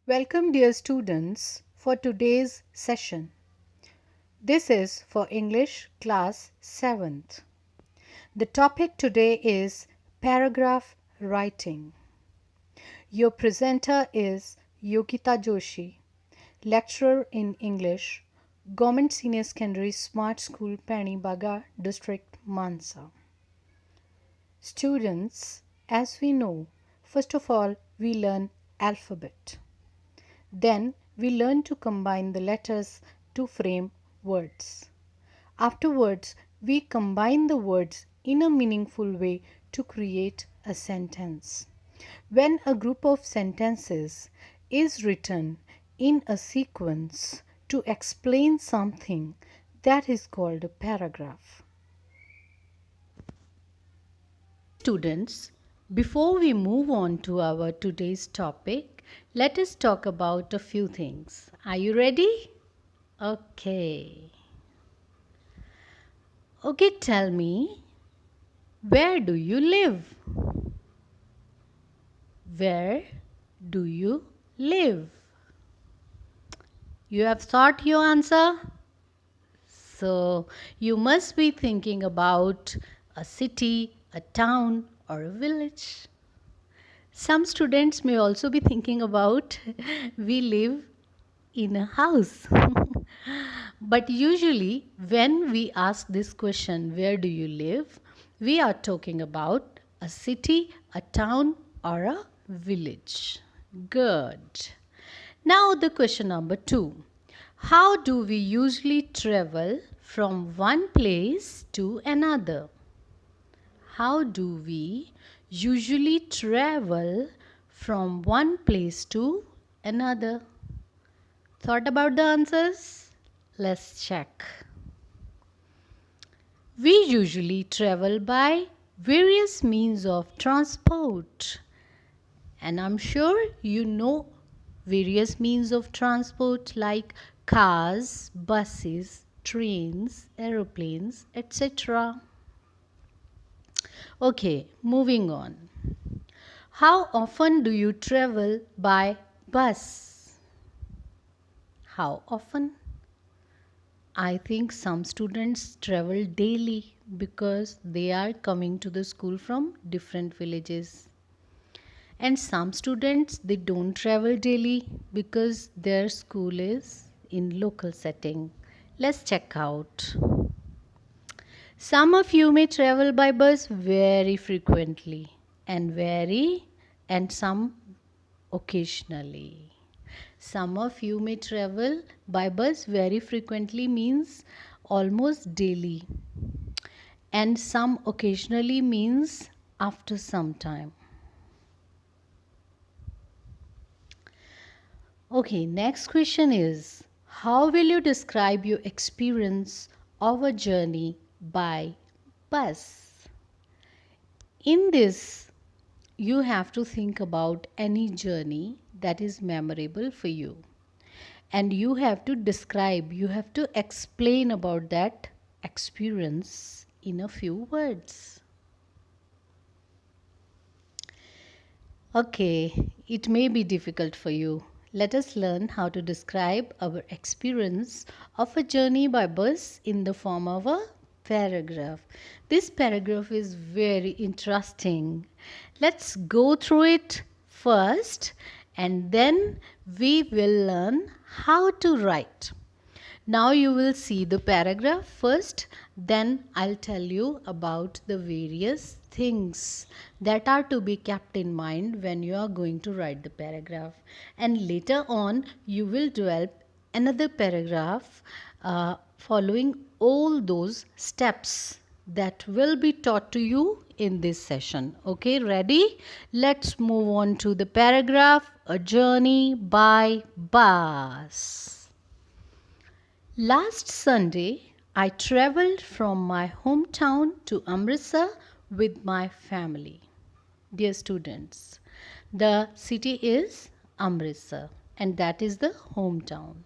Welcome, dear students, for today's session. This is for English class 7th. The topic today is paragraph writing. Your presenter is Yogita Joshi, lecturer in English, Government Senior Secondary Smart School, Pani Baga District, Mansa. Students, as we know, first of all, we learn alphabet. Then we learn to combine the letters to frame words. Afterwards, we combine the words in a meaningful way to create a sentence. When a group of sentences is written in a sequence to explain something, that is called a paragraph. Students, before we move on to our today's topic, let us talk about a few things. Are you ready? Okay. Okay, tell me, where do you live? Where do you live? You have thought your answer? So, you must be thinking about a city, a town, or a village. Some students may also be thinking about we live in a house. But usually, when we ask this question, where do you live? We are talking about a city, a town, or a village. Good. Now, the question number 2. How do we usually travel from one place to another? How do we usually travel from one place to another? Thought about the answers? Let's check. We usually travel by various means of transport. And I'm sure you know various means of transport like cars, buses, trains, aeroplanes, etc. Okay, moving on. How often do you travel by bus? How often? I think some students travel daily because they are coming to the school from different villages. And some students they don't travel daily because their school is in local setting. Let's check out. Some of you may travel by bus very frequently and some occasionally. Some of you may travel by bus very frequently means almost daily and some occasionally means after some time. Okay, next question is how will you describe your experience of a journey by bus? In this, you have to think about any journey that is memorable for you. And you have to describe, you have to explain about that experience in a few words. Okay, it may be difficult for you. Let us learn how to describe our experience of a journey by bus in the form of a paragraph. This paragraph is very interesting. Let's go through it first and then we will learn how to write. Now you will see the paragraph first, then I'll tell you about the various things that are to be kept in mind when you are going to write the paragraph. And later on, you will develop another paragraph following all those steps that will be taught to you in this session. Okay, ready? Let's move on to the paragraph, a journey by bus. Last Sunday, I travelled from my hometown to Amritsar with my family. Dear students, the city is Amritsar and that is the hometown.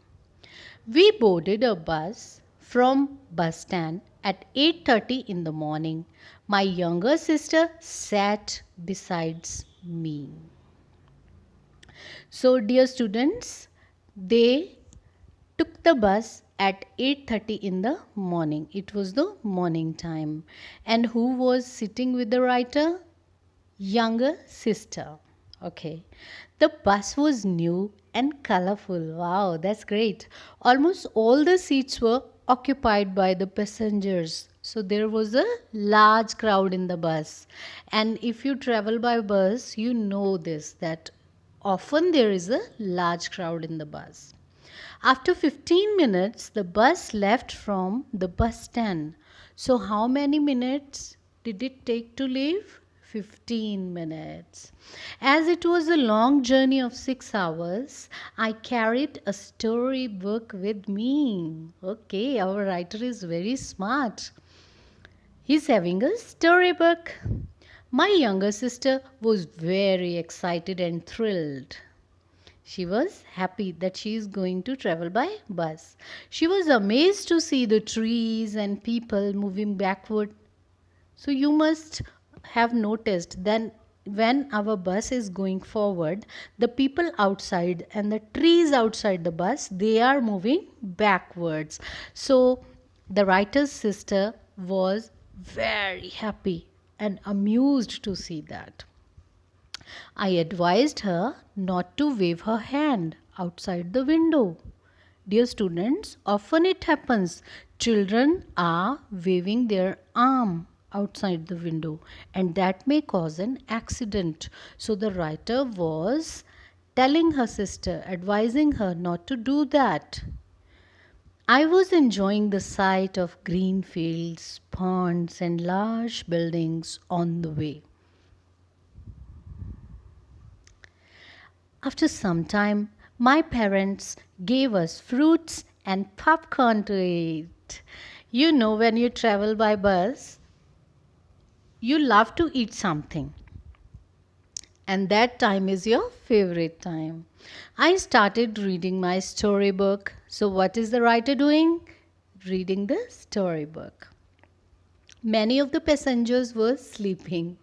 We boarded a bus from bus stand at 8:30 in the morning. My younger sister sat beside me. So, dear students, they took the bus at 8:30 in the morning. It was the morning time. And who was sitting with the writer? Younger sister. Okay. The bus was new and colorful. Wow, that's great. Almost all the seats were occupied by the passengers. So there was a large crowd in the bus. And if you travel by bus, you know this that often there is a large crowd in the bus. After 15 minutes, the bus left from the bus stand. So, how many minutes did it take to leave? 15 minutes. As it was a long journey of 6 hours, I carried a storybook with me. Okay, our writer is very smart. He's having a storybook. My younger sister was very excited and thrilled. She was happy that she is going to travel by bus. She was amazed to see the trees and people moving backward. So you must have noticed then when our bus is going forward, the people outside and the trees outside the bus, they are moving backwards. So the writer's sister was very happy and amused to see that. I advised her not to wave her hand outside the window. Dear students, often it happens children are waving their arm outside the window and that may cause an accident. So the writer was telling her sister, advising her not to do that. I was enjoying the sight of green fields, ponds, and large buildings on the way. After some time, my parents gave us fruits and popcorn to eat. You know, when you travel by bus, you love to eat something, and that time is your favorite time. I started reading my storybook. So, what is the writer doing? Reading the storybook. Many of the passengers were sleeping.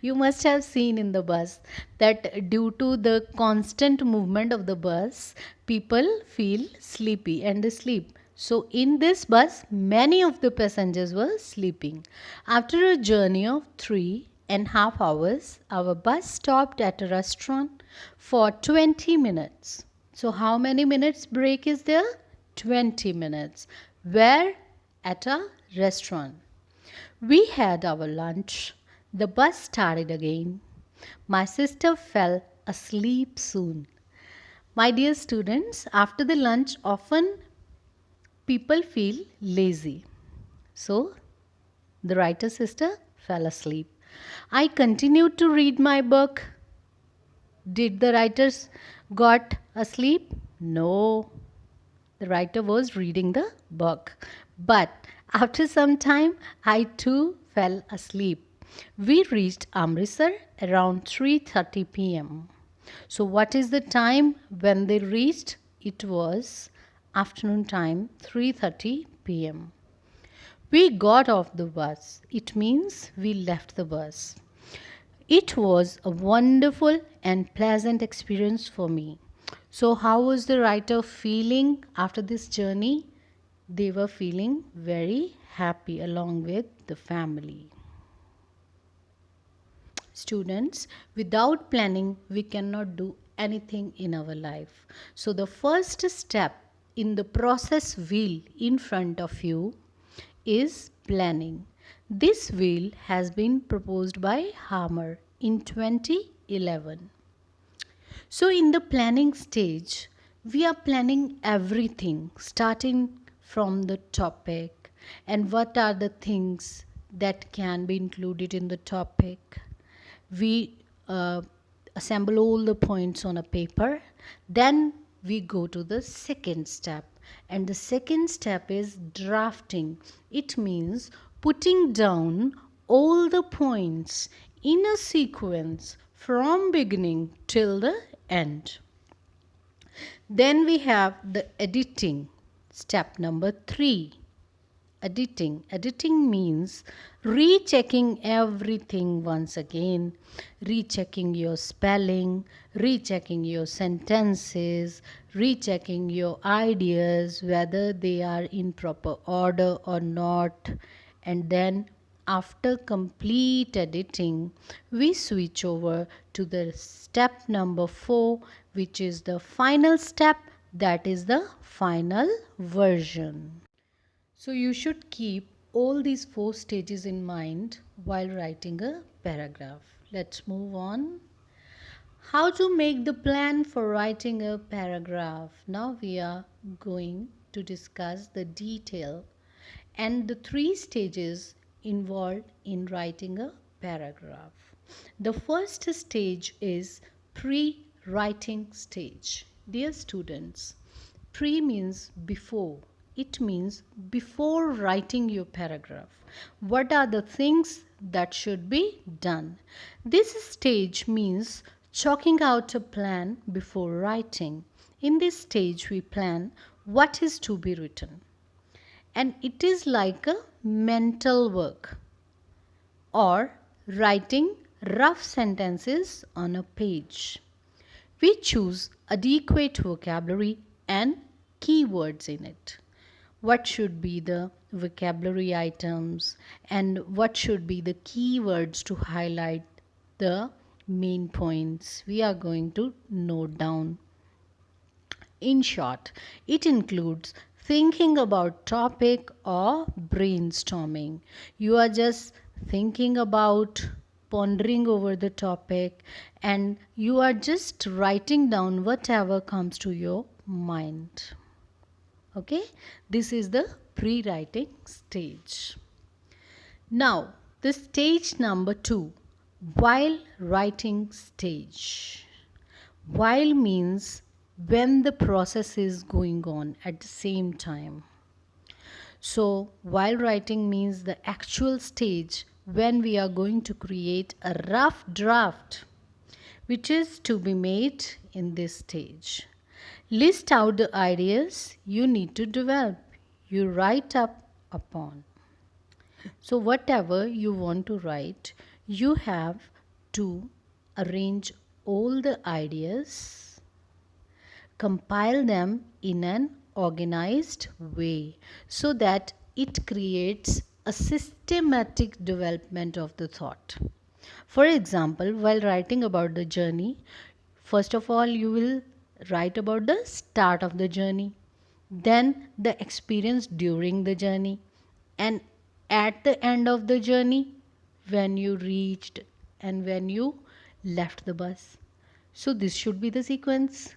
You must have seen in the bus that due to the constant movement of the bus, people feel sleepy and they sleep. So, in this bus, many of the passengers were sleeping. After a journey of 3.5 hours, our bus stopped at a restaurant for 20 minutes. So, how many minutes break is there? 20 minutes. Where? At a restaurant. We had our lunch. The bus started again. My sister fell asleep soon. My dear students, after the lunch, often people feel lazy. So, the writer's sister fell asleep. I continued to read my book. Did the writers got asleep? No. The writer was reading the book. But after some time, I too fell asleep. We reached Amritsar around 3:30 p.m. So what is the time when they reached? It was afternoon time, 3:30 p.m. We got off the bus. It means we left the bus. It was a wonderful and pleasant experience for me. So, how was the writer feeling after this journey? They were feeling very happy along with the family. Students, without planning, we cannot do anything in our life. So, the first step in the process wheel in front of you is planning. This wheel has been proposed by Hammer in 2011. So, in the planning stage, we are planning everything starting from the topic and what are the things that can be included in the topic. We assemble all the points on a paper, then we go to the second step, and the second step is drafting. It means putting down all the points in a sequence from beginning till the end. Then we have the editing, step number 3. Editing. Editing means rechecking everything once again, rechecking your spelling, rechecking your sentences, rechecking your ideas, whether they are in proper order or not. And then, after complete editing, we switch over to the step number 4, which is the final step, that is the final version. So you should keep all these 4 stages in mind while writing a paragraph. Let's move on. How to make the plan for writing a paragraph. Now we are going to discuss the detail and the 3 stages involved in writing a paragraph. The first stage is pre-writing stage. Dear students, pre means before. It means before writing your paragraph. What are the things that should be done? This stage means chalking out a plan before writing. In this stage, we plan what is to be written. And it is like a mental work or writing rough sentences on a page. We choose adequate vocabulary and keywords in it. What should be the vocabulary items and what should be the keywords to highlight the main points we are going to note down. In short, it includes thinking about topic or brainstorming. You are just thinking about pondering over the topic and you are just writing down whatever comes to your mind. Okay, this is the pre-writing stage. Now, the stage number 2, while writing stage. While means when the process is going on at the same time. So, while writing means the actual stage when we are going to create a rough draft which is to be made in this stage. List out the ideas you need to develop, you write up upon. So, whatever you want to write, you have to arrange all the ideas, compile them in an organized way so that it creates a systematic development of the thought. For example, while writing about the journey, first of all, you will write about the start of the journey, then the experience during the journey, and at the end of the journey, when you reached and when you left the bus. So, this should be the sequence.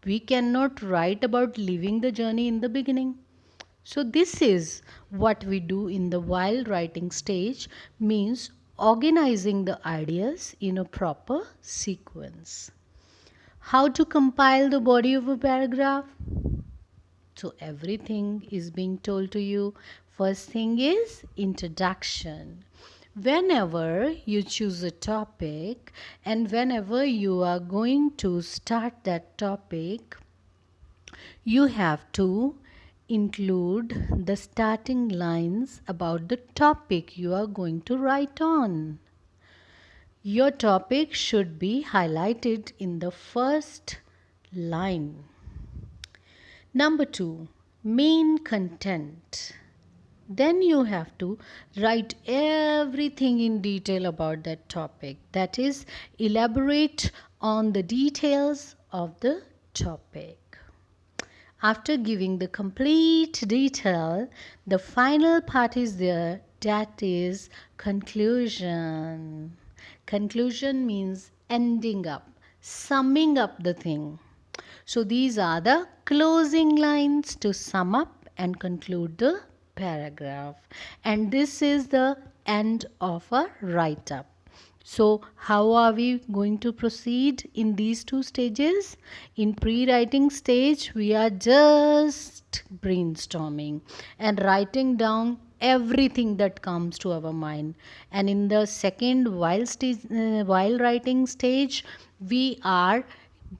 We cannot write about leaving the journey in the beginning. So, this is what we do in the while writing stage, means organizing the ideas in a proper sequence. How to compile the body of a paragraph? So everything is being told to you. First thing is introduction. Whenever you choose a topic and whenever you are going to start that topic, you have to include the starting lines about the topic you are going to write on. Your topic should be highlighted in the first line. Number 2, main content. Then you have to write everything in detail about that topic. That is, elaborate on the details of the topic. After giving the complete detail, the final part is there, that is conclusion. Conclusion means ending up, summing up the thing. So these are the closing lines to sum up and conclude the paragraph. And this is the end of a write-up. So how are we going to proceed in these 2 stages? In pre-writing stage, we are just brainstorming and writing down everything that comes to our mind. And in the second while writing stage, we are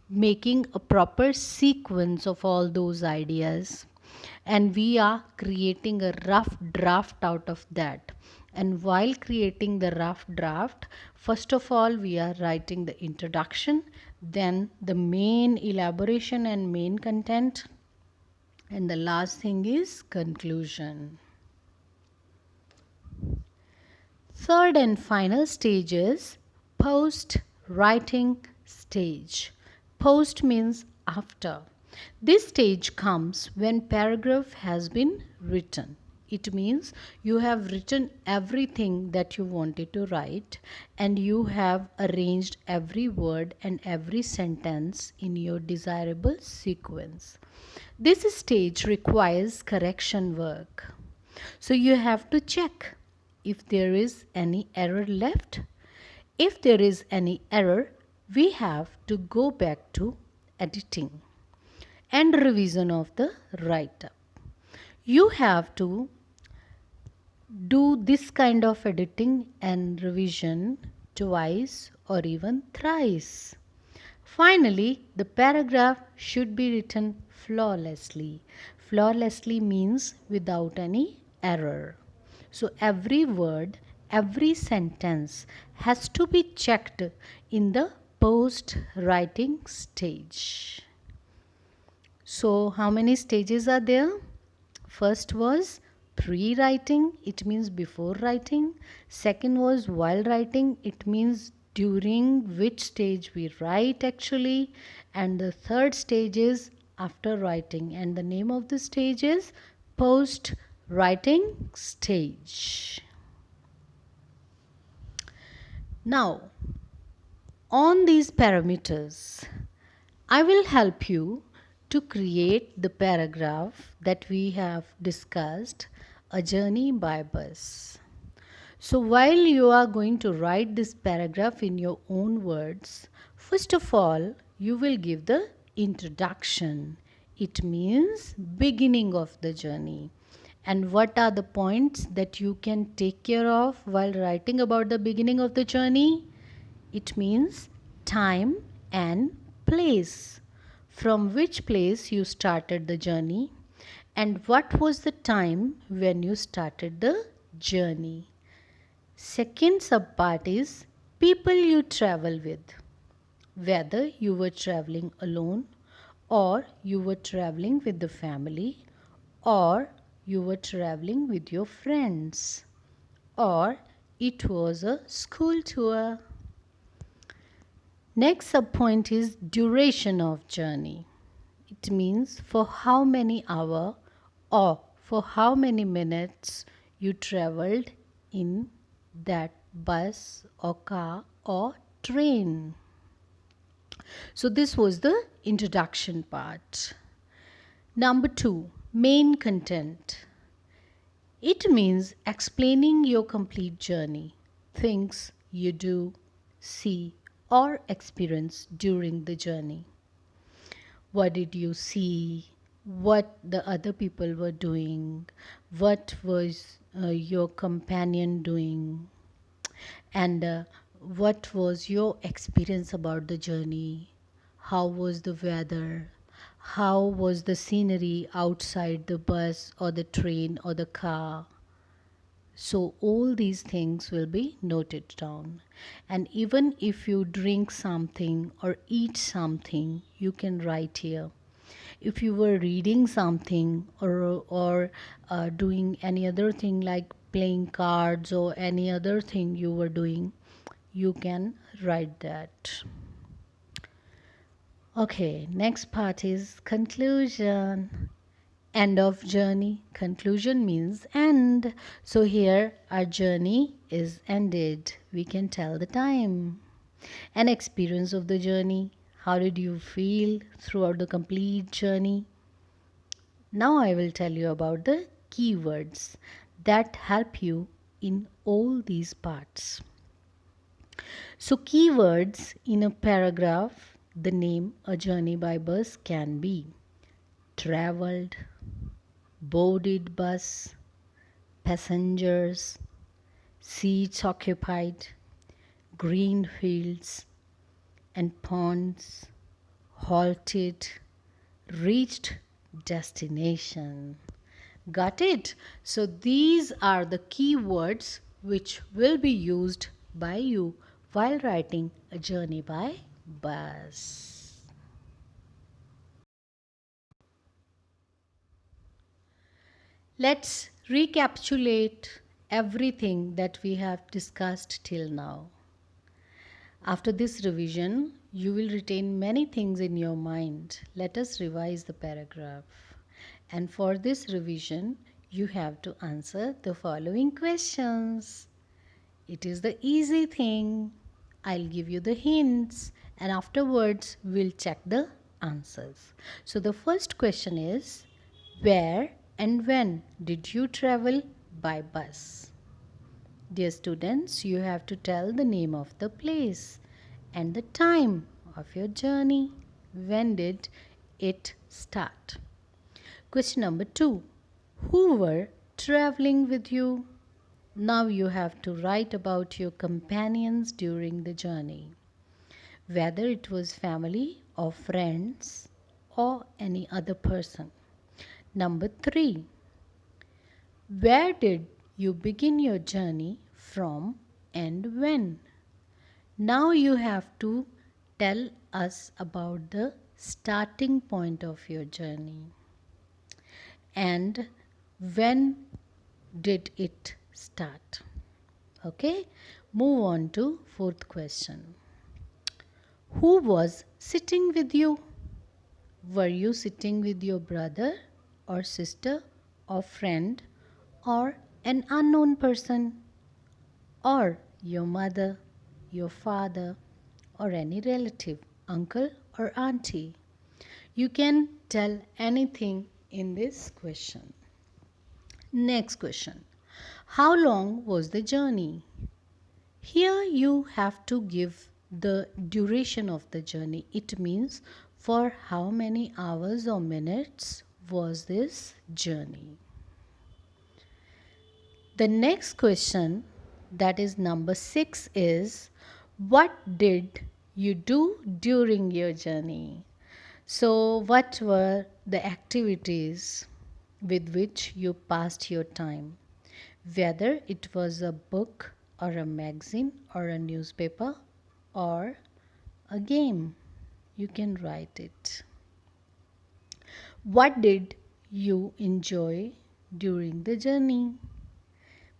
making a proper sequence of all those ideas. and we are creating a rough draft out of that. And while creating the rough draft, first of all, we are writing the introduction, then the main elaboration and main content, and the last thing is conclusion. Third and final stage is post writing stage. Post means after. This stage comes when paragraph has been written. It means you have written everything that you wanted to write, and you have arranged every word and every sentence in your desirable sequence. This stage requires correction work. So you have to check if there is any error left. If there is any error, we have to go back to editing and revision of the write up. You have to do this kind of editing and revision twice or even thrice. Finally, the paragraph should be written flawlessly. Flawlessly means without any error. So every word, every sentence has to be checked in the post writing stage. So, how many stages are there? First was pre writing, it means before writing. Second was while writing, it means during which stage we write actually. And the third stage is after writing, and the name of the stage is post writing stage. Now, on these parameters, I will help you to create the paragraph that we have discussed, a journey by bus. So while you are going to write this paragraph in your own words, first of all, you will give the introduction. It means beginning of the journey. And what are the points that you can take care of while writing about the beginning of the journey? It means time and place. From which place you started the journey, and what was the time when you started the journey. Second subpart is people you travel with. Whether you were traveling alone, or you were traveling with the family, or you were traveling with your friends, or it was a school tour. Next subpoint is duration of journey. It means for how many hours or for how many minutes you traveled in that bus or car or train. So this was the introduction part. Number 2, main content. It means explaining your complete journey, things you do, see, or experience during the journey. What did you see? What the other people were doing? What was your companion doing? And what was your experience about the journey? How was the weather? How was the scenery outside the bus or the train or the car? So all these things will be noted down. And even if you drink something or eat something, you can write here. If you were reading something or doing any other thing like playing cards or any other thing you were doing, you can write that. Okay, next part is conclusion. End of journey. Conclusion means end. So here our journey is ended. We can tell the time. An experience of the journey. How did you feel throughout the complete journey? Now I will tell you about the keywords that help you in all these parts. So keywords in a paragraph, the name A Journey by Bus can be traveled, boarded bus, passengers, seats occupied, green fields and ponds, halted, reached destination. Got it? So these are the key words which will be used by you while writing a journey by bus. Let's recapitulate everything that we have discussed till now. After this revision, you will retain many things in your mind. Let us revise the paragraph. And for this revision, you have to answer the following questions. It is the easy thing. I'll give you the hints and afterwards we'll check the answers. So the first question is, where and when did you travel by bus? Dear students, you have to tell the name of the place and the time of your journey. When did it start? Question number 2. Who were traveling with you? Now you have to write about your companions during the journey, whether it was family or friends or any other person. Number 3. Where did you begin your journey from and when? Now you have to tell us about the starting point of your journey and when did it start. Okay, move on to fourth question. Who was sitting with you? Were you sitting with your brother or sister or friend or an unknown person or your mother, your father or any relative, uncle or auntie? You can tell anything in this question. Next question. How long was the journey? Here you have to give the duration of the journey. It means for how many hours or minutes was this journey. The next question, that is number 6, is what did you do during your journey? So what were the activities with which you passed your time? Whether it was a book or a magazine or a newspaper or a game, you can write it. What did you enjoy during the journey?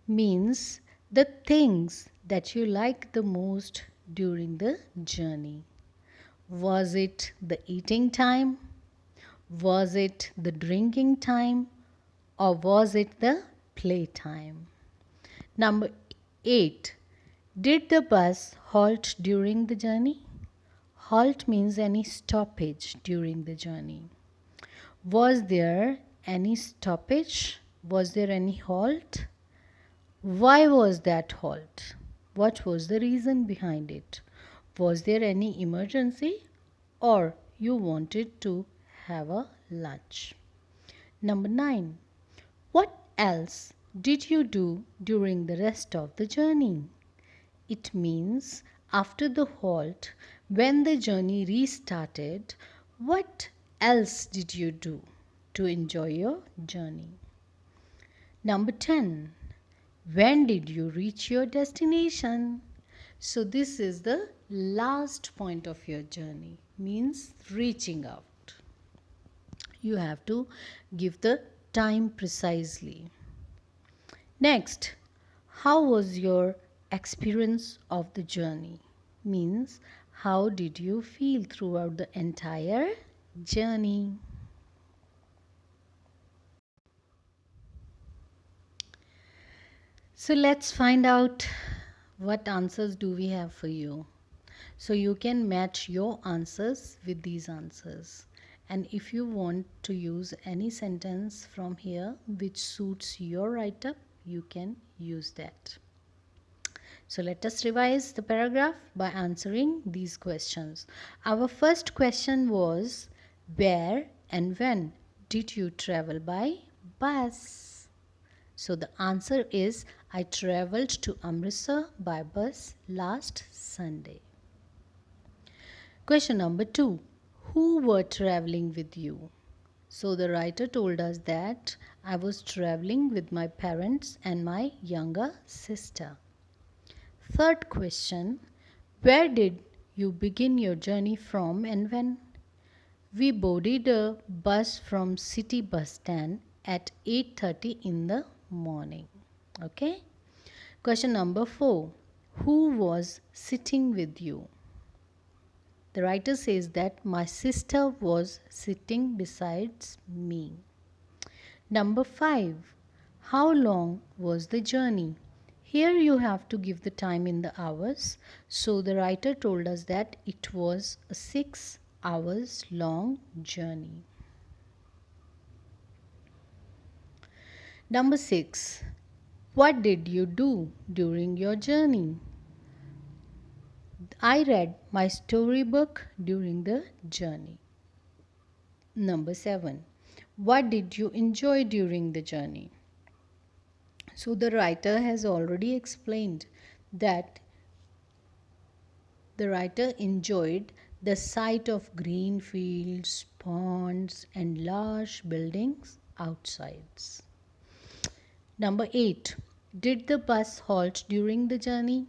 Means the things that you like the most during the journey. Was it the eating time? Was it the drinking time? Or was it the playtime? Number 8. Did the bus halt during the journey? Halt means any stoppage during the journey. Was there any stoppage? Was there any halt? Why was that halt? What was the reason behind it? Was there any emergency or you wanted to have a lunch? Number 9. What else did you do during the rest of the journey? It means after the halt, when the journey restarted, what else did you do to enjoy your journey? Number 10. When did you reach your destination? So this is the last point of your journey, means reaching out. You have to give the time precisely. Next, how was your experience of the journey? Means how did you feel throughout the entire journey? So let's find out what answers do we have for you. So you can match your answers with these answers. And if you want to use any sentence from here which suits your write-up, you can use that. So let us revise the paragraph by answering these questions. Our first question was, where and when did you travel by bus? So the answer is, I travelled to Amritsar by bus last Sunday. Question number 2. Who were travelling with you? So the writer told us that I was traveling with my parents and my younger sister. Third question, where did you begin your journey from and when? We boarded a bus from city bus stand at 8:30 in the morning. Okay? Question number 4. Who was sitting with you? The writer says that my sister was sitting beside me. Number 5. How long was the journey? Here you have to give the time in the hours. So the writer told us that it was a 6 hours long journey. Number 6. What did you do during your journey? I read my storybook during the journey. Number 7. What did you enjoy during the journey? So the writer has already explained that the writer enjoyed the sight of green fields, ponds, and large buildings outside. Number 8. Did the bus halt during the journey?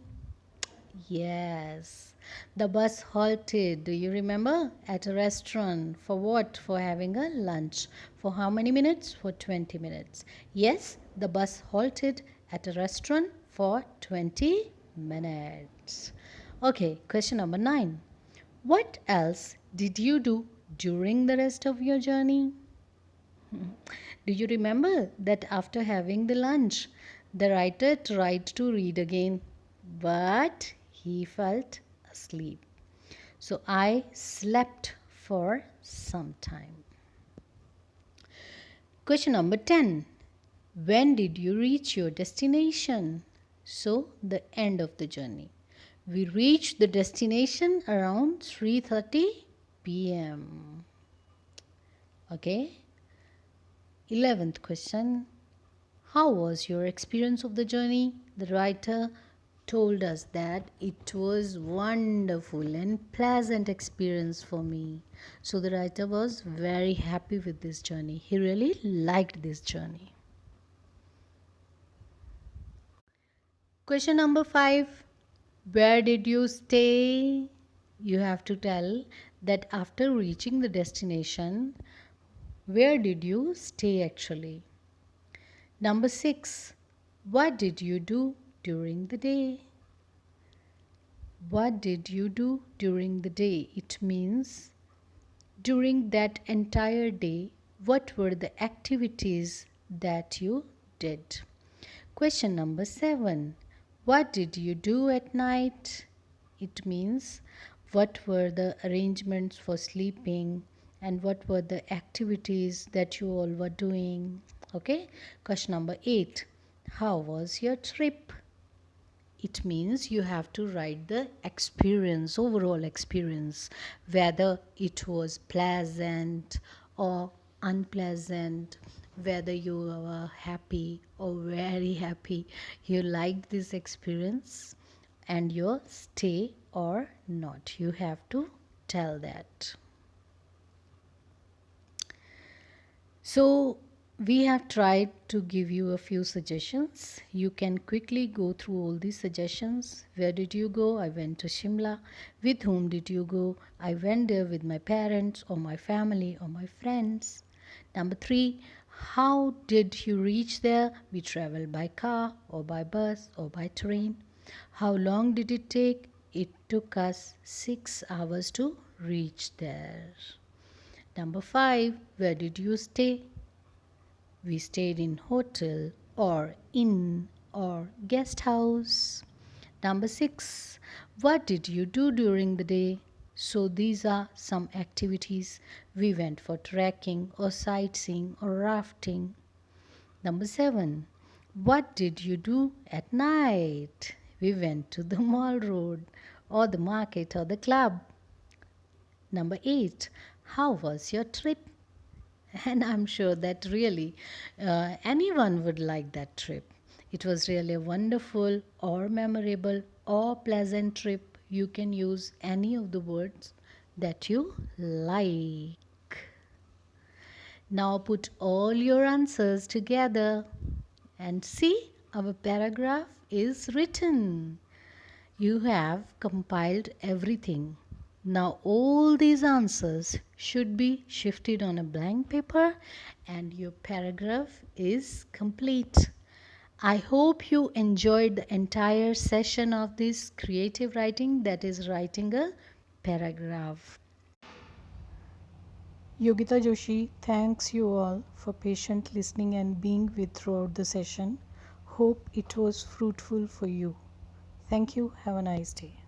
Yes. The bus halted, do you remember? At a restaurant. For what? For having a lunch. For how many minutes? For 20 minutes. Yes, the bus halted at a restaurant for 20 minutes. Okay, question number 9. What else did you do during the rest of your journey? Do you remember that after having the lunch, the writer tried to read again, but he felt asleep. So I slept for some time. Question number 10. When did you reach your destination? So the end of the journey. We reached the destination around 3:30 p.m. Okay? 11th question. How was your experience of the journey? The writer told us that it was wonderful and pleasant experience for me. So the writer was very happy with this journey. He really liked this journey. Question number 5. Where did you stay? You have to tell that after reaching the destination, where did you stay actually? Number 6. What did you do during the day? What did you do during the day? It means during that entire day, what were the activities that you did? Question number 7. What did you do at night? It means what were the arrangements for sleeping and what were the activities that you all were doing? Okay. Question number 8. How was your trip? It means you have to write the experience, overall experience, whether it was pleasant or unpleasant, whether you were happy or very happy, you liked this experience and your stay or not. You have to tell that. So, we have tried to give you a few suggestions. You can quickly go through all these suggestions. Where did you go? I went to Shimla. With whom did you go? I went there with my parents or my family or my friends. Number 3, how did you reach there? We traveled by car or by bus or by train. How long did it take? It took us 6 hours to reach there. Number 5, where did you stay? We stayed in hotel or inn or guest house. Number 6, what did you do during the day? So these are some activities. We went for trekking or sightseeing or rafting. Number 7, what did you do at night? We went to the mall road or the market or the club. Number 8, how was your trip? And I'm sure that really anyone would like that trip. It was really a wonderful or memorable or pleasant trip. You can use any of the words that you like. Now put all your answers together and see, our paragraph is written. You have compiled everything. Now all these answers should be shifted on a blank paper and your paragraph is complete. I hope you enjoyed the entire session of this creative writing, that is writing a paragraph. Yogita Joshi thanks you all for patient listening and being with throughout the session. Hope it was fruitful for you. Thank you. Have a nice day.